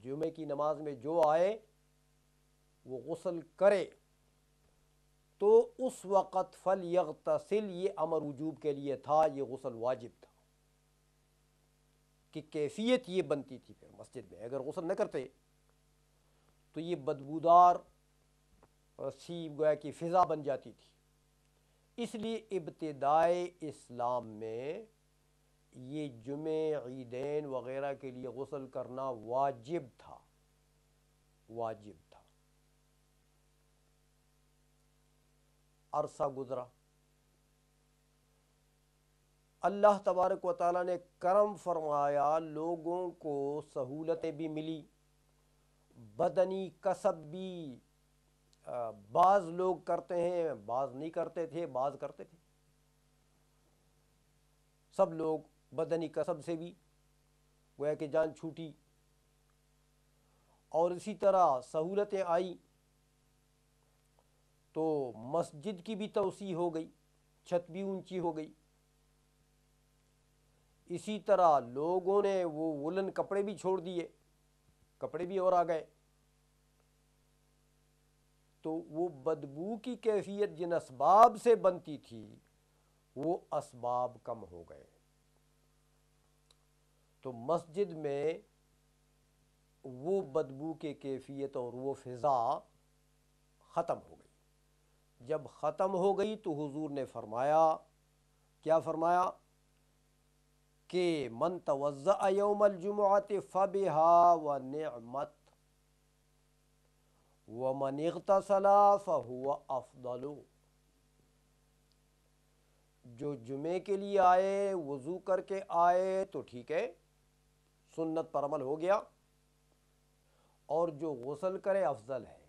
جمعے کی نماز میں جو آئے وہ غسل کرے، تو اس وقت فلیغتسل یہ امر وجوب کے لیے تھا، یہ غسل واجب تھا، کہ کیفیت یہ بنتی تھی پھر مسجد میں اگر غسل نہ کرتے تو یہ بدبودار سی گویا کی فضا بن جاتی تھی۔ اس لیے ابتدائے اسلام میں یہ جمعے، عیدین وغیرہ کے لیے غسل کرنا واجب تھا، واجب تھا۔ عرصہ گزرا، اللہ تبارک و تعالیٰ نے کرم فرمایا، لوگوں کو سہولتیں بھی ملی، بدنی کسب بھی بعض لوگ کرتے ہیں، بعض نہیں کرتے تھے، بعض کرتے تھے، سب لوگ بدنی کسب سے بھی گویا کہ جان چھوٹی، اور اسی طرح سہولتیں آئی تو مسجد کی بھی توسیع ہو گئی، چھت بھی اونچی ہو گئی، اسی طرح لوگوں نے وہ وولن کپڑے بھی چھوڑ دیے، کپڑے بھی اور آ گئے، تو وہ بدبو کی کیفیت جن اسباب سے بنتی تھی وہ اسباب کم ہو گئے، تو مسجد میں وہ بدبو کی کیفیت اور وہ فضا ختم ہو گئی۔ جب ختم ہو گئی تو حضور نے فرمایا، کیا فرمایا کہ من توضأ یوم الجمعۃ فبها ونعمت ومن اغتسل فهو افضل۔ جو جمعے کے لیے آئے، وضو کر کے آئے تو ٹھیک ہے، سنت پر عمل ہو گیا، اور جو غسل کرے افضل ہے۔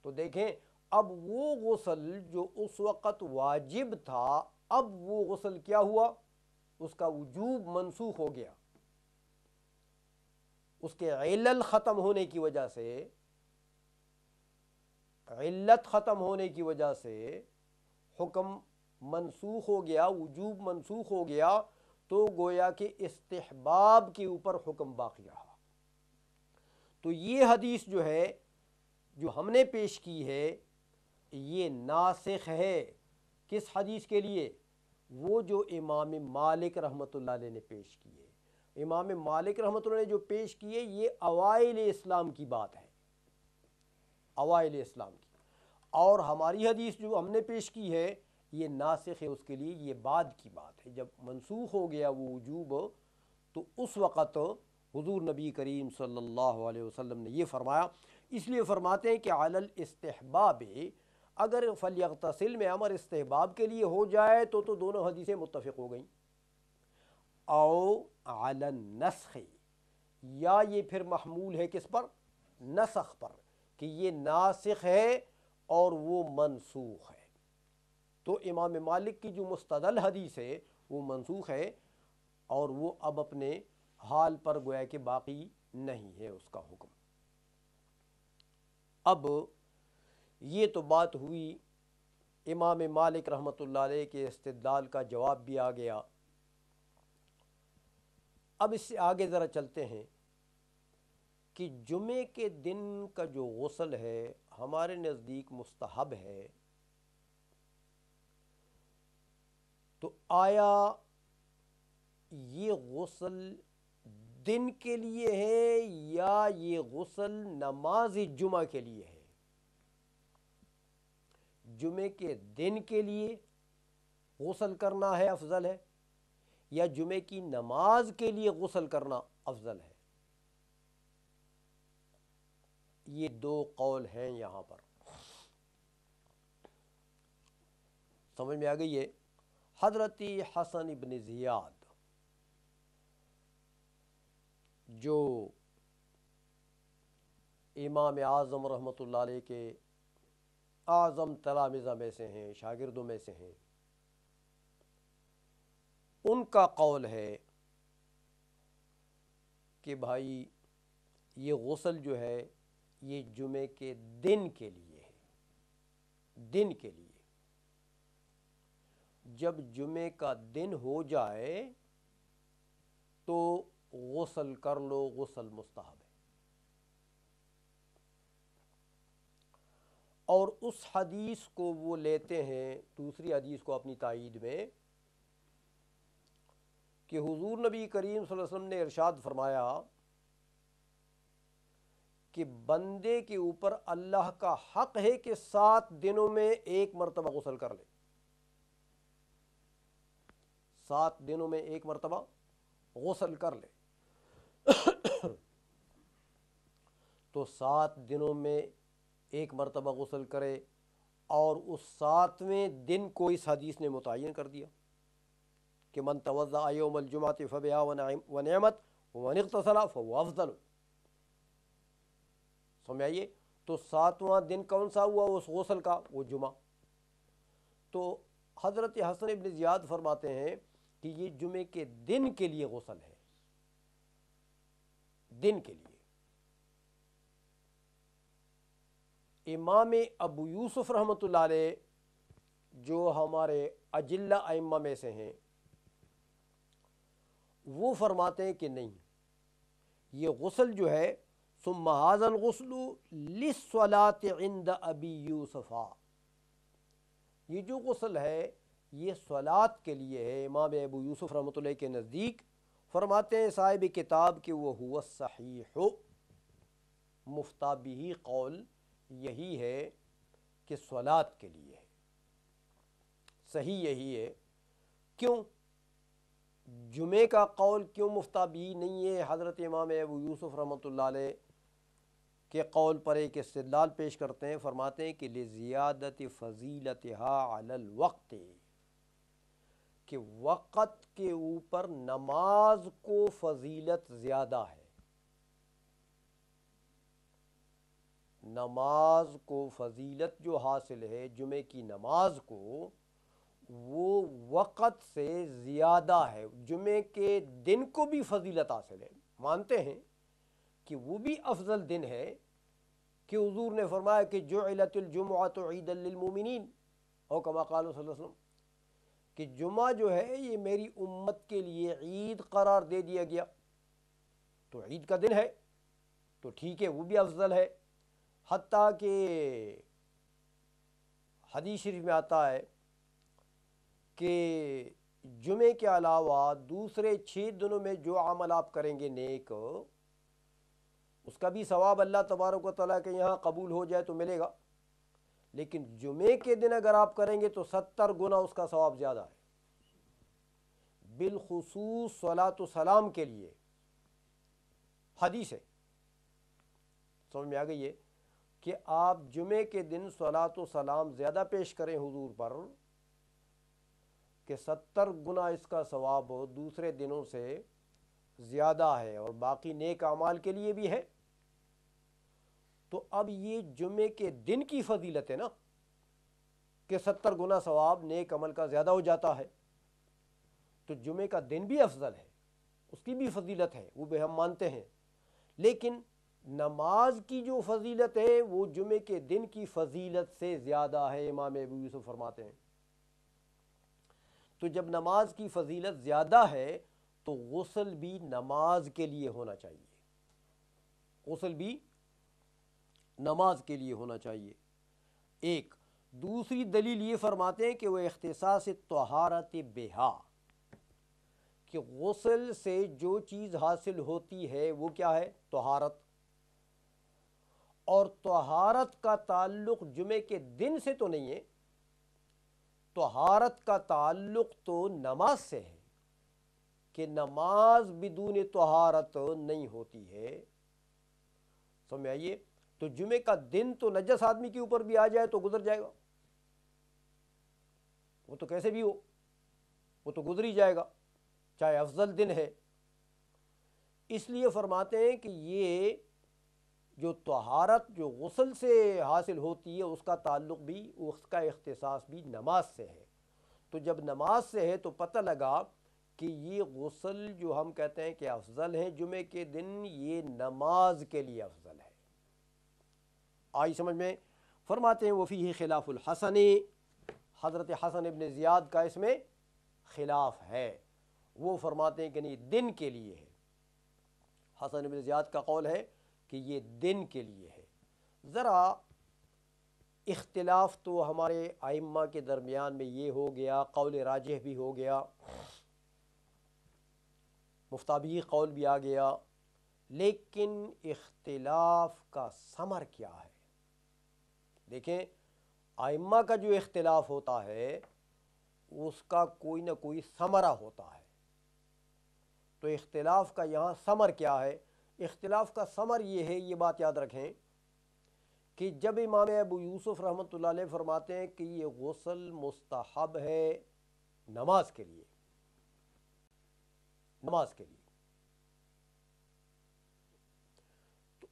تو دیکھیں اب وہ غسل جو اس وقت واجب تھا، اب وہ غسل کیا ہوا، اس کا وجوب منسوخ ہو گیا، اس کے علل ختم ہونے کی وجہ سے، علت ختم ہونے کی وجہ سے حکم منسوخ ہو گیا، وجوب منسوخ ہو گیا، تو گویا کہ استحباب کے اوپر حکم باقی رہا۔ تو یہ حدیث جو ہے جو ہم نے پیش کی ہے یہ ناسخ ہے، کس حدیث کے لیے؟ وہ جو امام مالک رحمۃ اللہ علیہ نے پیش کی ہے۔ امام مالک رحمۃ اللہ نے جو پیش کی ہے یہ اوائل اسلام کی بات ہے، اوائل اسلام کی، اور ہماری حدیث جو ہم نے پیش کی ہے یہ ناسخ ہے اس کے لیے، یہ بعد کی بات ہے، جب منسوخ ہو گیا وہ وجوب تو اس وقت حضور نبی کریم صلی اللہ علیہ وسلم نے یہ فرمایا۔ اس لیے فرماتے ہیں کہ علی الاستحباب، اگر فلیغتسل میں امر استحباب کے لیے ہو جائے تو دونوں حدیثیں متفق ہو گئیں، او علی النسخ، یا یہ پھر محمول ہے کس پر؟ نسخ پر، کہ یہ ناسخ ہے اور وہ منسوخ ہے۔ تو امام مالک کی جو مستدل حدیث ہے وہ منسوخ ہے، اور وہ اب اپنے حال پر گویا کہ باقی نہیں ہے اس کا حکم۔ اب یہ تو بات ہوئی امام مالک رحمۃ اللہ علیہ کے استدلال کا، جواب بھی آ گیا۔ اب اس سے آگے ذرا چلتے ہیں کہ جمعے کے دن کا جو غسل ہے ہمارے نزدیک مستحب ہے، تو آیا یہ غسل دن کے لیے ہے یا یہ غسل نماز جمعہ کے لیے ہے؟ جمعے کے دن کے لیے غسل کرنا ہے افضل ہے، یا جمعے کی نماز کے لیے غسل کرنا افضل ہے؟ یہ دو قول ہیں یہاں پر، سمجھ میں آ گئی ہے؟ حضرت حسن ابن زیاد جو امام اعظم رحمۃ اللہ علیہ کے اعظم تلامذہ میں سے ہیں، شاگردوں میں سے ہیں، ان کا قول ہے کہ بھائی یہ غسل جو ہے یہ جمعے کے دن کے لیے ہے، دن کے لیے، جب جمعے کا دن ہو جائے تو غسل کر لو، غسل مستحب ہے۔ اور اس حدیث کو وہ لیتے ہیں دوسری حدیث کو اپنی تائید میں کہ حضور نبی کریم صلی اللہ علیہ وسلم نے ارشاد فرمایا کہ بندے کے اوپر اللہ کا حق ہے کہ 7 دنوں میں 1 مرتبہ غسل کر لے، 7 دنوں میں 1 مرتبہ غسل کر لے۔ تو 7 دنوں میں 1 مرتبہ غسل کرے، اور اس 7ویں دن کو اس حدیث نے متعین کر دیا کہ من توضأ یوم الجمعۃ فبہا ونعمت ومن اغتسل فهو افضل۔ سمجھ آئیے؟ تو 7واں دن کون سا ہوا اس غسل کا؟ وہ جمعہ۔ تو حضرت حسن ابن زیاد فرماتے ہیں کہ یہ جمعے کے دن کے لیے غسل ہے، دن کے لیے۔ امام ابو یوسف رحمۃ اللہ علیہ جو ہمارے اجلہ ائمہ میں سے ہیں، وہ فرماتے ہیں کہ نہیں، یہ غسل جو ہے ثم هذا الغسل للصلاة عند ابی یوسف، یہ جو غسل ہے یہ صلاۃ کے لیے ہے امام ابو یوسف رحمۃ اللہ کے نزدیک۔ فرماتے ہیں صاحب کتاب کہ وہ هو الصحیح، مفتابی قول یہی ہے کہ صلاۃ کے لیے ہے، صحیح یہی ہے۔ کیوں جمعے کا قول کیوں مفتابی نہیں ہے؟ حضرت امام ابو یوسف رحمۃ اللہ علیہ کے قول پر ایک استدلال پیش کرتے ہیں، فرماتے ہیں کہ لزیادت فضیلتها علی الوقت، کہ وقت کے اوپر نماز کو فضیلت زیادہ ہے، نماز کو فضیلت جو حاصل ہے جمعے کی نماز کو، وہ وقت سے زیادہ ہے۔ جمعے کے دن کو بھی فضیلت حاصل ہے، مانتے ہیں کہ وہ بھی افضل دن ہے، کہ حضور نے فرمایا کہ جعلت الجمعۃ عیدا للمؤمنین، او کما قال صلی اللہ علیہ وسلم، کہ جمعہ جو ہے یہ میری امت کے لیے عید قرار دے دیا گیا، تو عید کا دن ہے تو ٹھیک ہے، وہ بھی افضل ہے۔ حتیٰ کہ حدیث شریف میں آتا ہے کہ جمعے کے علاوہ دوسرے 6 دنوں میں جو عمل آپ کریں گے نیک، اس کا بھی ثواب اللہ تبارک و تعالیٰ کے یہاں قبول ہو جائے تو ملے گا، لیکن جمعے کے دن اگر آپ کریں گے تو 70 گنا اس کا ثواب زیادہ ہے، بالخصوص صلاۃ و سلام کے لیے حدیث ہے۔ سمجھ میں آ گئی ہے کہ آپ جمعے کے دن صلاۃ و سلام زیادہ پیش کریں حضور پر، کہ 70 گنا اس کا ثواب دوسرے دنوں سے زیادہ ہے، اور باقی نیک اعمال کے لیے بھی ہے۔ تو اب یہ جمعے کے دن کی فضیلت ہے نا، کہ 70 گنا ثواب نیک عمل کا زیادہ ہو جاتا ہے، تو جمعے کا دن بھی افضل ہے، اس کی بھی فضیلت ہے، وہ بھی ہم مانتے ہیں، لیکن نماز کی جو فضیلت ہے وہ جمعے کے دن کی فضیلت سے زیادہ ہے، امام ابو یوسف فرماتے ہیں۔ تو جب نماز کی فضیلت زیادہ ہے تو غسل بھی نماز کے لیے ہونا چاہیے، غسل بھی نماز کے لیے ہونا چاہیے۔ ایک دوسری دلیل یہ فرماتے ہیں کہ وہ اختصاص طہارت بہا، کہ غسل سے جو چیز حاصل ہوتی ہے وہ کیا ہے؟ طہارت، اور طہارت کا تعلق جمعے کے دن سے تو نہیں ہے، طہارت کا تعلق تو نماز سے ہے، کہ نماز بدون طہارت نہیں ہوتی ہے۔ سمجھ آئیے؟ تو جمعے کا دن تو نجس آدمی کے اوپر بھی آ جائے تو گزر جائے گا، وہ تو کیسے بھی ہو وہ تو گزر ہی جائے گا، چاہے افضل دن ہے۔ اس لیے فرماتے ہیں کہ یہ جو طہارت جو غسل سے حاصل ہوتی ہے اس کا تعلق بھی، اس کا اختصاص بھی نماز سے ہے۔ تو جب نماز سے ہے تو پتہ لگا کہ یہ غسل جو ہم کہتے ہیں کہ افضل ہے جمعے کے دن، یہ نماز کے لیے افضل ہے۔ آئی سمجھ میں؟ فرماتے ہیں وفیہ خلاف الحسن، حضرت حسن ابن زیاد کا اس میں خلاف ہے، وہ فرماتے ہیں کہ نہیں دن کے لیے ہے۔ حسن ابن زیاد کا قول ہے کہ یہ دن کے لیے ہے۔ ذرا اختلاف تو ہمارے ائمہ کے درمیان میں یہ ہو گیا، قول راجح بھی ہو گیا، مفتابی قول بھی آ گیا، لیکن اختلاف کا ثمر کیا ہے؟ دیکھیں، ائمہ کا جو اختلاف ہوتا ہے اس کا کوئی نہ کوئی ثمرہ ہوتا ہے، تو اختلاف کا یہاں ثمر کیا ہے؟ اختلاف کا ثمر یہ ہے، یہ بات یاد رکھیں کہ جب امام ابو یوسف رحمۃ اللہ علیہ فرماتے ہیں کہ یہ غسل مستحب ہے نماز کے لیے، نماز کے لیے، تو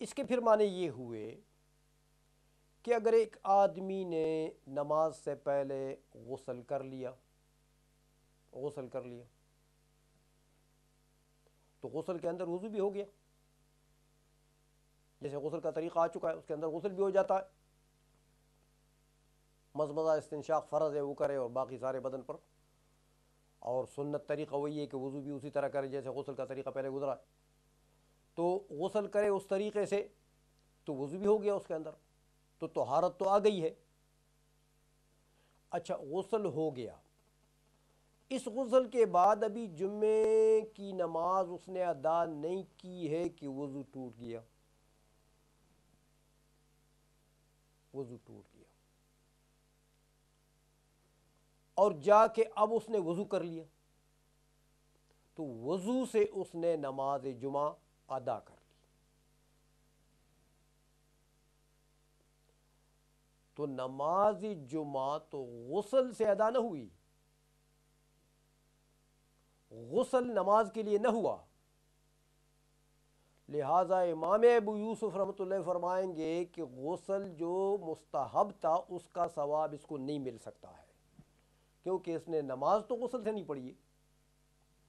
اس کے پھر معنی یہ ہوئے کہ اگر ایک آدمی نے نماز سے پہلے غسل کر لیا، غسل کر لیا تو غسل کے اندر وضو بھی ہو گیا، جیسے غسل کا طریقہ آ چکا ہے اس کے اندر غسل بھی ہو جاتا ہے، مضمضہ استنشاق فرض ہے وہ کرے اور باقی سارے بدن پر، اور سنت طریقہ وہی ہے کہ وضو بھی اسی طرح کرے جیسے غسل کا طریقہ پہلے گزرا ہے، تو غسل کرے اس طریقے سے تو وضو بھی ہو گیا اس کے اندر، تو طہارت تو آ گئی ہے۔ اچھا، غسل ہو گیا، اس غسل کے بعد ابھی جمعے کی نماز اس نے ادا نہیں کی ہے کہ وضو ٹوٹ گیا، وضو ٹوٹ گیا، اور جا کے اب اس نے وضو کر لیا تو وضو سے اس نے نماز جمعہ ادا کر لی، تو نماز جمعہ تو غسل سے ادا نہ ہوئی، غسل نماز کے لیے نہ ہوا، لہٰذا امام ابو یوسف رحمۃ اللہ فرمائیں گے کہ غسل جو مستحب تھا اس کا ثواب اس کو نہیں مل سکتا ہے، کیونکہ اس نے نماز تو غسل سے نہیں پڑھی ہے،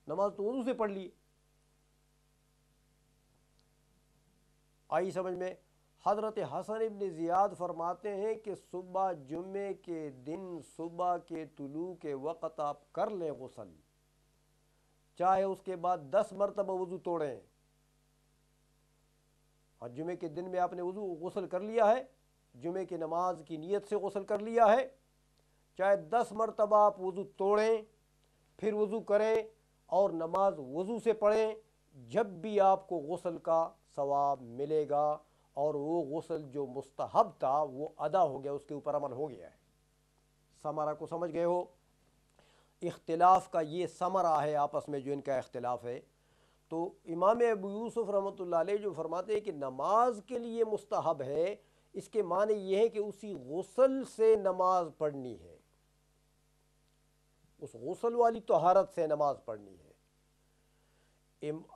نماز تو وضو سے پڑھ لی۔ آئی سمجھ میں؟ حضرت حسن ابن زیاد فرماتے ہیں کہ صبح جمعے کے دن صبح کے طلوع کے وقت آپ کر لیں غسل، چاہے اس کے بعد 10 مرتبہ وضو توڑیں، اور جمعے کے دن میں آپ نے غسل کر لیا ہے، جمعے کی نماز کی نیت سے غسل کر لیا ہے، چاہے 10 مرتبہ آپ وضو توڑیں پھر وضو کریں اور نماز وضو سے پڑھیں، جب بھی آپ کو غسل کا ثواب ملے گا، اور وہ غسل جو مستحب تھا وہ ادا ہو گیا، اس کے اوپر عمل ہو گیا ہے۔ ثمرہ کو سمجھ گئے ہو؟ اختلاف کا یہ ثمرہ ہے آپس میں جو ان کا اختلاف ہے۔ تو امام ابو یوسف رحمۃ اللہ علیہ جو فرماتے ہیں کہ نماز کے لیے مستحب ہے، اس کے معنی یہ ہے کہ اسی غسل سے نماز پڑھنی ہے، اس غسل والی طہارت سے نماز پڑھنی ہے۔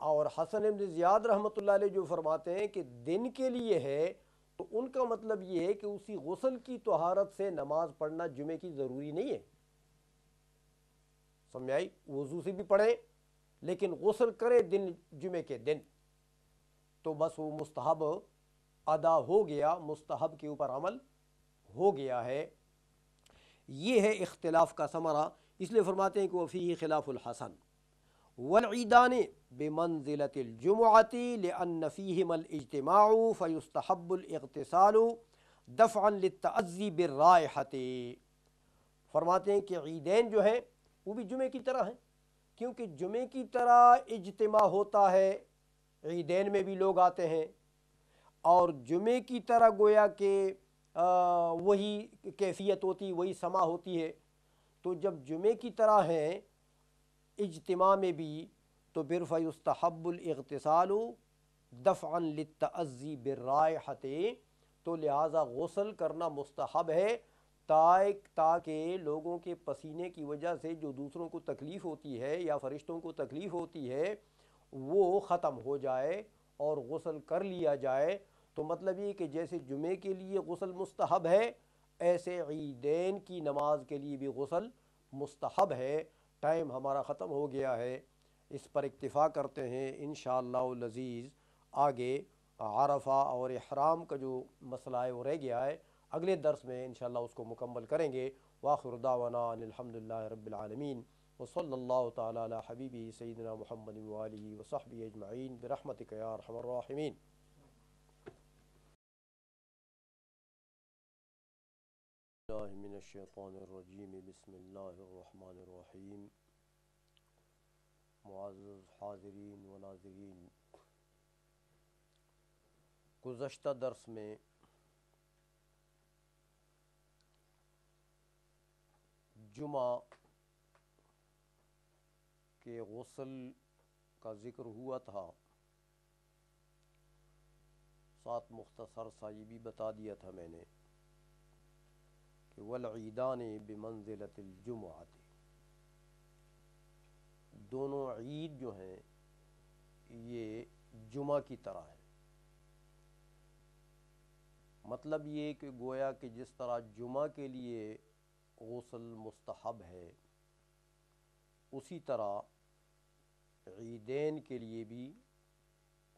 اور حسن ابن زیاد رحمۃ اللہ علیہ جو فرماتے ہیں کہ دن کے لیے ہے، تو ان کا مطلب یہ ہے کہ اسی غسل کی طہارت سے نماز پڑھنا جمعے کی ضروری نہیں ہے، سمجھ آئی؟ وضو سے بھی پڑھیں لیکن غسل کرے دن جمعے کے دن تو بس وہ مستحب ادا ہو گیا، مستحب کے اوپر عمل ہو گیا ہے۔ یہ ہے اختلاف کا ثمرہ، اس لیے فرماتے ہیں کہ وفیہ خلاف الحسن والعیدان بمنزلة الجمعة لأن فيهما الاجتماع فيستحب الاغتسال دفعا للتأذی بالرائحة۔ فرماتے ہیں کہ عیدین جو ہیں وہ بھی جمعے کی طرح ہیں، کیونکہ جمعے کی طرح اجتماع ہوتا ہے، عیدین میں بھی لوگ آتے ہیں، اور جمعے کی طرح گویا کہ وہی کیفیت ہوتی، وہی سما ہوتی ہے، تو جب جمعے کی طرح ہیں اجتماع میں بھی تو پھر فیستحب الاغتسال دفعا للتأذی بالرائحة، تو لہٰذا غسل کرنا مستحب ہے تاکہ لوگوں کے پسینے کی وجہ سے جو دوسروں کو تکلیف ہوتی ہے یا فرشتوں کو تکلیف ہوتی ہے وہ ختم ہو جائے اور غسل کر لیا جائے۔ تو مطلب یہ کہ جیسے جمعے کے لیے غسل مستحب ہے، ایسے عیدین کی نماز کے لیے بھی غسل مستحب ہے۔ ٹائم ہمارا ختم ہو گیا ہے، اس پر اکتفا کرتے ہیں، انشاءاللہ العزیز آگے عرفہ اور احرام کا جو مسئلہ ہے وہ رہ گیا ہے، اگلے درس میں انشاءاللہ اس کو مکمل کریں گے۔ وآخر دعوانا ان الحمدللہ رب العالمین، وصلی اللہ تعالی علی حبیبی سیدنا محمد وآلہ وصحبہ اجمعین برحمتک یا ارحم الراحمین۔ الشیطان الرجیم بسم اللہ الرحمن الرحیم معزز حاضرین و ناظرین، گزشتہ درس میں جمعہ کے غسل کا ذکر ہوا تھا، ساتھ مختصر سا یہ بھی بتا دیا تھا میں نے کہ والعیدان بمنزلۃ الجمعہ، دونوں عید جو ہیں یہ جمعہ کی طرح ہیں۔ مطلب یہ کہ گویا کہ جس طرح جمعہ کے لیے غسل مستحب ہے، اسی طرح عیدین کے لیے بھی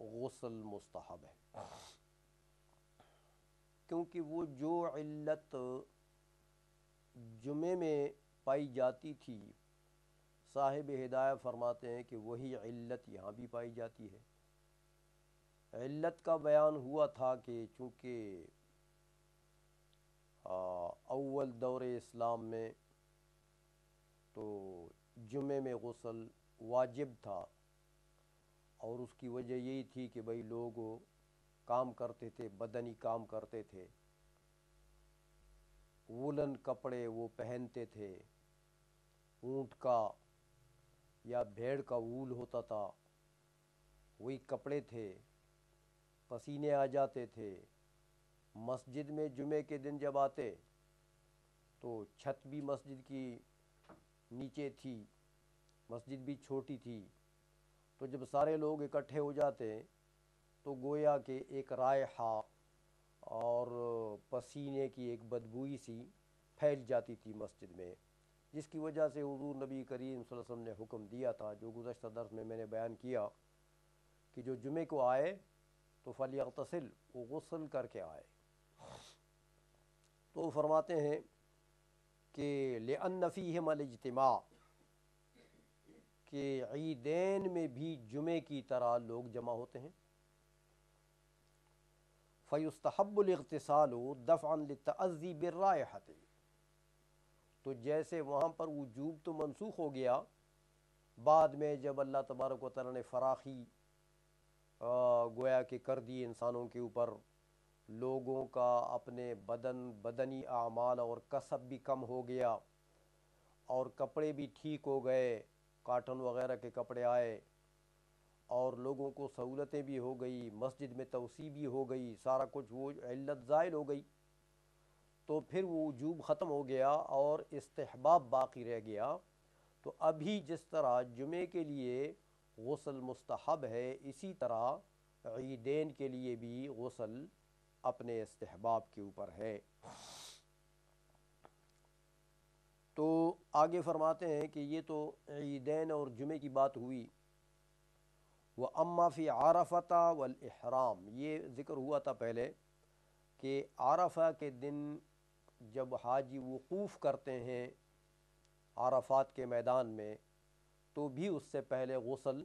غسل مستحب ہے، کیونکہ وہ جو علت جمعے میں پائی جاتی تھی، صاحب ہدایہ فرماتے ہیں کہ وہی علت یہاں بھی پائی جاتی ہے۔ علت کا بیان ہوا تھا کہ چونکہ اول دور اسلام میں تو جمعے میں غسل واجب تھا، اور اس کی وجہ یہی تھی کہ بھئی لوگ کام کرتے تھے، بدنی کام کرتے تھے، وولن کپڑے وہ پہنتے تھے، اونٹ کا یا بھیڑ کا وول ہوتا تھا، وہی کپڑے تھے، پسینے آ جاتے تھے۔ مسجد میں جمعے کے دن جب آتے تو چھت بھی مسجد کی نیچے تھی، مسجد بھی چھوٹی تھی، تو جب سارے لوگ اکٹھے ہو جاتے تو گویا کہ ایک رائحہ اور پسینے کی ایک بدبوئی سی پھیل جاتی تھی مسجد میں، جس کی وجہ سے حضور نبی کریم صلی اللہ علیہ وسلم نے حکم دیا تھا، جو گزشتہ درس میں نے بیان کیا کہ جو جمعے کو آئے تو فلیغتسل، وہ غسل کر کے آئے۔ تو فرماتے ہیں کہ لأن فیہم الاجتماع، کہ عیدین میں بھی جمعے کی طرح لوگ جمع ہوتے ہیں۔ فیستحب الاغتسال دفعا للتأذی بالرائحۃ، تو جیسے وہاں پر وجوب تو منسوخ ہو گیا، بعد میں جب اللہ تبارک و تعالیٰ نے فراخی گویا کہ کر دی انسانوں کے اوپر، لوگوں کا اپنے بدنی اعمال اور کسب بھی کم ہو گیا، اور کپڑے بھی ٹھیک ہو گئے، کاٹن وغیرہ کے کپڑے آئے، اور لوگوں کو سہولتیں بھی ہو گئی، مسجد میں توسیع بھی ہو گئی، سارا کچھ وہ علت زائل ہو گئی، تو پھر وہ وجوب ختم ہو گیا اور استحباب باقی رہ گیا۔ تو ابھی جس طرح جمعے کے لیے غسل مستحب ہے، اسی طرح عیدین کے لیے بھی غسل اپنے استحباب کے اوپر ہے۔ تو آگے فرماتے ہیں کہ یہ تو عیدین اور جمعے کی بات ہوئی۔ وَأَمَّا فِي عَرَفَةَ وَالْإِحْرَامِ، یہ ذکر ہوا تھا پہلے کہ عرفہ کے دن جب حاجی وقوف کرتے ہیں عرفات کے میدان میں، تو بھی اس سے پہلے غسل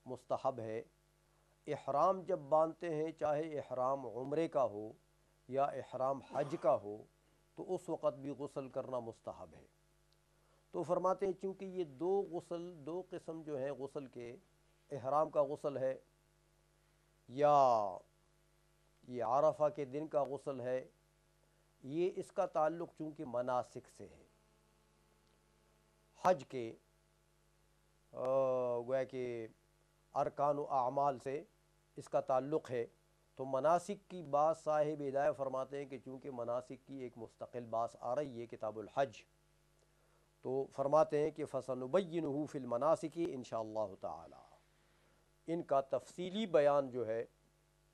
مستحب ہے۔ احرام جب باندھتے ہیں، چاہے احرام عمرے کا ہو یا احرام حج کا ہو، تو اس وقت بھی غسل کرنا مستحب ہے۔ تو فرماتے ہیں چونکہ یہ دو قسم جو ہیں غسل کے، احرام کا غسل ہے یا یہ عرفہ کے دن کا غسل ہے، یہ اس کا تعلق چونکہ مناسک سے ہے، حج کے گویا کہ ارکان و اعمال سے اس کا تعلق ہے۔ تو مناسک کی بات صاحب ہدایہ فرماتے ہیں کہ چونکہ مناسک کی ایک مستقل بات آ رہی ہے کتاب الحج، تو فرماتے ہیں کہ فَسَنُبَيِّنُهُ فِي الْمَنَاسِكِ انشاءاللہ تعالی، ان کا تفصیلی بیان جو ہے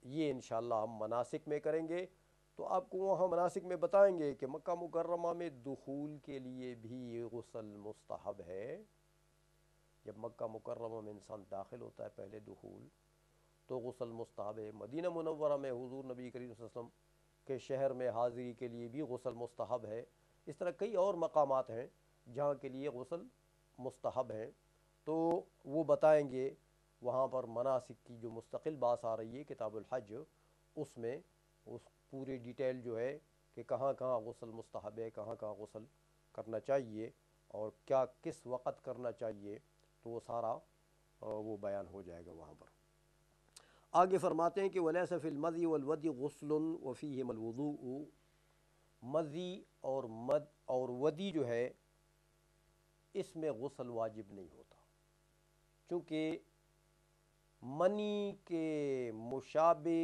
یہ انشاءاللہ ہم مناسک میں کریں گے۔ تو آپ کو وہاں مناسک میں بتائیں گے کہ مکہ مکرمہ میں دخول کے لیے بھی یہ غسل مستحب ہے۔ جب مکہ مکرمہ میں انسان داخل ہوتا ہے پہلے دخول، تو غسل مستحب ہے۔ مدینہ منورہ میں حضور نبی کریم صلی اللہ علیہ وسلم کے شہر میں حاضری کے لیے بھی غسل مستحب ہے۔ اس طرح کئی اور مقامات ہیں جہاں کے لیے غسل مستحب ہیں، تو وہ بتائیں گے وہاں پر مناسک کی جو مستقل بات آ رہی ہے کتاب الحج، اس میں اس پوری ڈیٹیل جو ہے کہ کہاں کہاں غسل مستحب ہے، کہاں کہاں غسل کرنا چاہیے اور کیا کس وقت کرنا چاہیے، تو وہ سارا وہ بیان ہو جائے گا وہاں پر۔ آگے فرماتے ہیں کہ وَلَيْسَ فِي الْمَضِي وَالْوَدِي غُسْلٌ وَفِيهِمَا الْوُضُوءُ، مضی اور مد اور ودی جو ہے اس میں غسل واجب نہیں ہوتا، چونکہ منی کے مشابہ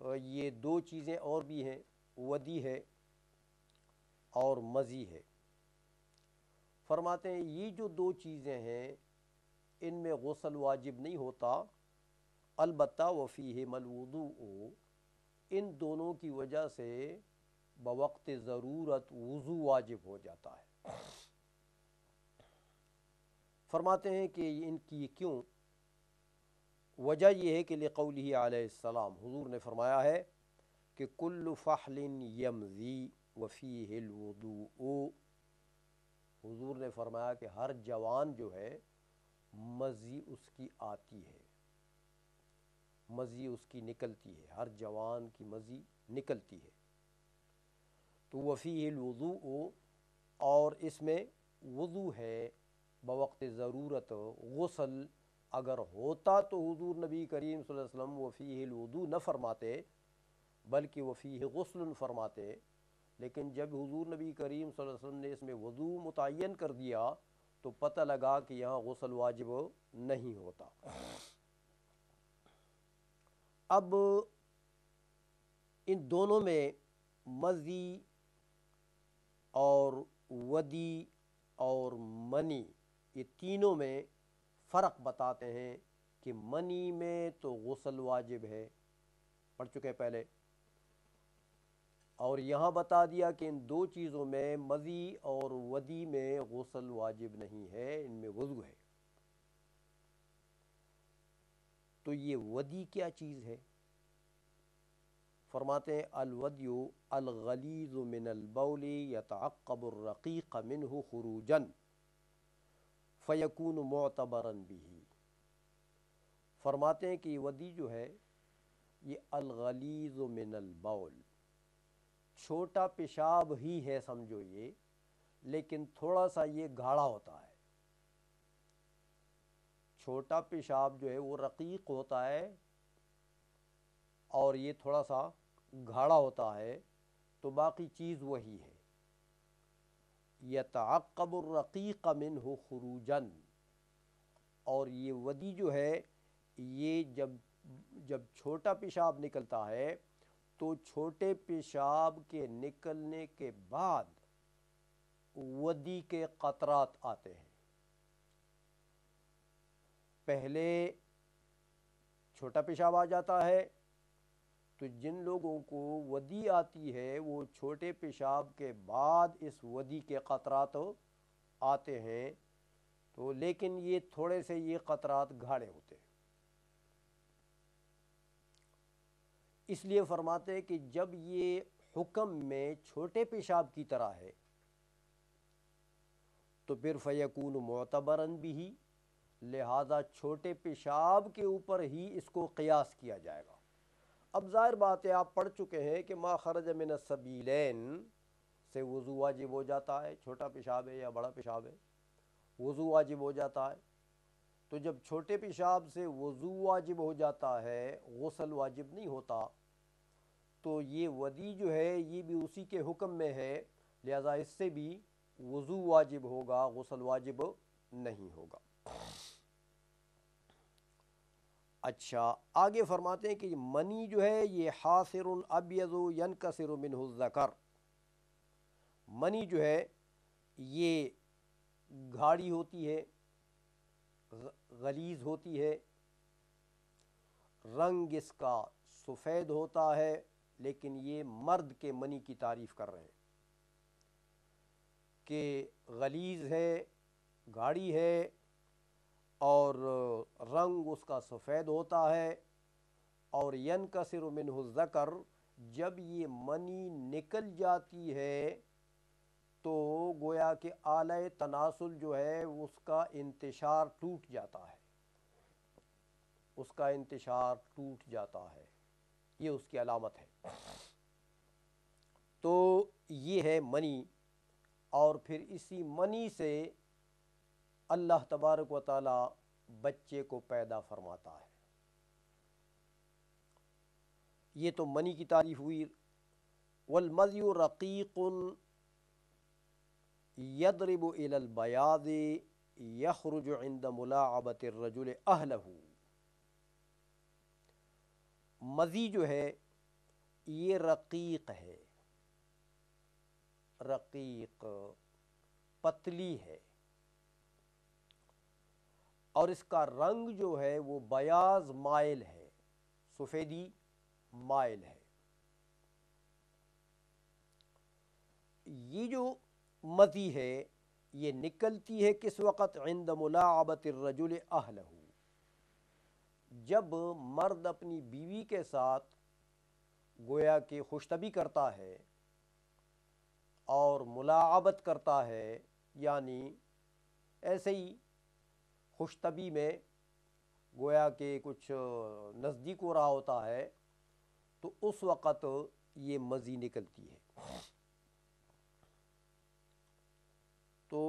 یہ دو چیزیں اور بھی ہیں، ودی ہے اور مضی ہے۔ فرماتے ہیں یہ جو دو چیزیں ہیں ان میں غسل واجب نہیں ہوتا، البتہ وفیہما الوضوء، ان دونوں کی وجہ سے بوقت ضرورت وضو واجب ہو جاتا ہے۔ فرماتے ہیں کہ ان کی کیوں؟ وجہ یہ ہے کہ لقولہ علیہ السلام، حضور نے فرمایا ہے کہ کل فحل یمضی وفیہ الوضوء، حضور نے فرمایا کہ ہر جوان جو ہے مضی اس کی آتی ہے، مضی اس کی نکلتی ہے، ہر جوان کی مضی نکلتی ہے، تو وفیہ الوضوء، اور اس میں وضو ہے بوقت ضرورت۔ غسل اگر ہوتا تو حضور نبی کریم صلی اللہ علیہ وسلم وفیہ الوضوء نہ فرماتے بلکہ وفیہ غسل فرماتے، لیکن جب حضور نبی کریم صلی اللہ علیہ وسلم نے اس میں وضو متعین کر دیا تو پتہ لگا کہ یہاں غسل واجب نہیں ہوتا۔ اب ان دونوں میں مضی اور ودی اور منی، یہ تینوں میں فرق بتاتے ہیں کہ منی میں تو غسل واجب ہے، پڑھ چکے ہیں پہلے، اور یہاں بتا دیا کہ ان دو چیزوں میں مضی اور ودی میں غسل واجب نہیں ہے، ان میں وضو ہے۔ تو یہ ودی کیا چیز ہے؟ فرماتے ہیں الودی الغلیظ من البول یتعقب الرقیق منہ خروجا فیکون معتبرا به، فرماتے ہیں کہ یہ ودی جو ہے یہ الغلیظ من البول، چھوٹا پیشاب ہی ہے سمجھو یہ، لیکن تھوڑا سا یہ گاڑھا ہوتا ہے۔ چھوٹا پیشاب جو ہے وہ رقیق ہوتا ہے اور یہ تھوڑا سا گاڑھا ہوتا ہے، تو باقی چیز وہی ہے۔ یتعقب الرقیق منہ خروجا، اور یہ ودی جو ہے یہ جب چھوٹا پیشاب نکلتا ہے تو چھوٹے پیشاب کے نکلنے کے بعد ودی کے قطرات آتے ہیں۔ پہلے چھوٹا پیشاب آ جاتا ہے تو جن لوگوں کو ودی آتی ہے وہ چھوٹے پیشاب کے بعد اس ودی کے قطرات آتے ہیں، تو لیکن یہ تھوڑے سے یہ قطرات گاڑھے ہوتے ہیں۔ اس لیے فرماتے ہیں کہ جب یہ حکم میں چھوٹے پیشاب کی طرح ہے تو پھر فیکون معتبرا بھی، لہذا چھوٹے پیشاب کے اوپر ہی اس کو قیاس کیا جائے گا۔ اب ظاہر بات ہے آپ پڑھ چکے ہیں کہ ما خرج من السبیلین سے وضو واجب ہو جاتا ہے، چھوٹا پیشاب ہے یا بڑا پیشاب ہے وضو واجب ہو جاتا ہے۔ تو جب چھوٹے پیشاب سے وضو واجب ہو جاتا ہے غسل واجب نہیں ہوتا، تو یہ ودی جو ہے یہ بھی اسی کے حکم میں ہے، لہذا اس سے بھی وضو واجب ہوگا، غسل واجب نہیں ہوگا۔ اچھا آگے فرماتے ہیں کہ منی جو ہے یہ حاصر ابیض ینکسر منہ الذکر، منی جو ہے یہ گاڑھی ہوتی ہے، غلیظ ہوتی ہے، رنگ اس کا سفید ہوتا ہے، لیکن یہ مرد کے منی کی تعریف کر رہے ہیں کہ غلیظ ہے، گاڑھی ہے اور رنگ اس کا سفید ہوتا ہے، اور ینکسر منہ الذکر، جب یہ منی نکل جاتی ہے تو گویا کہ آلہ تناسل جو ہے اس کا انتشار ٹوٹ جاتا ہے، اس کا انتشار ٹوٹ جاتا ہے، یہ اس کی علامت ہے۔ تو یہ ہے منی، اور پھر اسی منی سے اللہ تبارک و تعالی بچے کو پیدا فرماتا ہے۔ یہ تو منی کی تعریف ہوئی۔ والمذی رقیق یضرب الی البیاض یخرج عند ملاعبۃ الرجل اہلہ۔ مذی جو ہے یہ رقیق ہے، رقیق پتلی ہے، اور اس کا رنگ جو ہے وہ بیاض مائل ہے، سفیدی مائل ہے۔ یہ جو مذی ہے یہ نکلتی ہے کس وقت؟ عند ملاعبۃ الرجل اہلہ، جب مرد اپنی بیوی کے ساتھ گویا کہ خوش طبی کرتا ہے اور ملاعبت کرتا ہے، یعنی ایسے ہی خوش طبی میں گویا کہ کچھ نزدیک ہو رہا ہوتا ہے، تو اس وقت یہ مذی نکلتی ہے۔ تو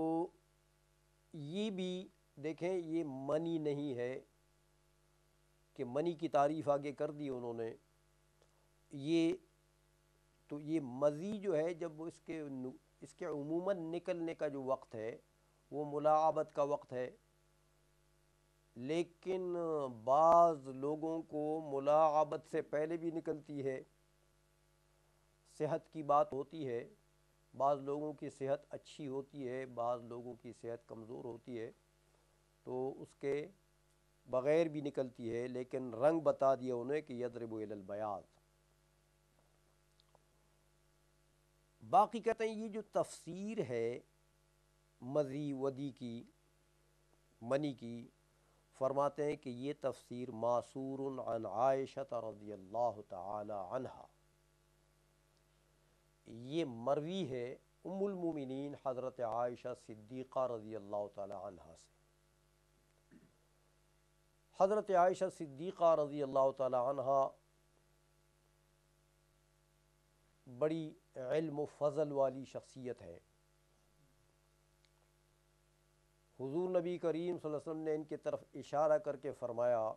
یہ بھی دیکھیں، یہ منی نہیں ہے کہ منی کی تعریف آگے کر دی انہوں نے۔ یہ مذی جو ہے جب اس کے عموماً نکلنے کا جو وقت ہے وہ ملاعبت کا وقت ہے، لیکن بعض لوگوں کو ملاعبت سے پہلے بھی نکلتی ہے۔ صحت کی بات ہوتی ہے، بعض لوگوں کی صحت اچھی ہوتی ہے، بعض لوگوں کی صحت کمزور ہوتی ہے، تو اس کے بغیر بھی نکلتی ہے، لیکن رنگ بتا دیا انہیں کہ یضرب الی البیاض۔ باقی کہتے ہیں یہ جو تفسیر ہے مذی ودی کی، منی کی، فرماتے ہیں کہ یہ تفسیر معصور عن عائشہ رضی اللہ تعالی عنہا، یہ مروی ہے ام المومنین حضرت عائشہ صدیقہ رضی اللہ تعالی عنہا سے۔ حضرت عائشہ صدیقہ رضی اللہ تعالی عنہا بڑی علم و فضل والی شخصیت ہے۔ حضور نبی کریم صلی اللہ علیہ وسلم نے ان کی طرف اشارہ کر کے فرمایا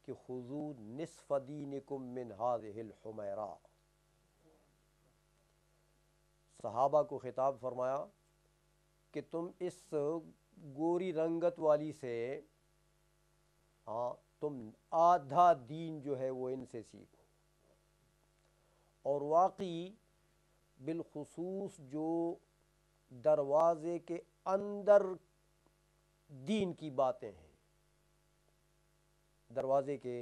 کہ خذوا نصف دینکم من ہذہ الحمیرہ، صحابہ کو خطاب فرمایا کہ تم اس گوری رنگت والی سے تم آدھا دین جو ہے وہ ان سے سیکھو۔ اور واقعی بالخصوص جو دروازے کے اندر دین کی باتیں ہیں، دروازے کے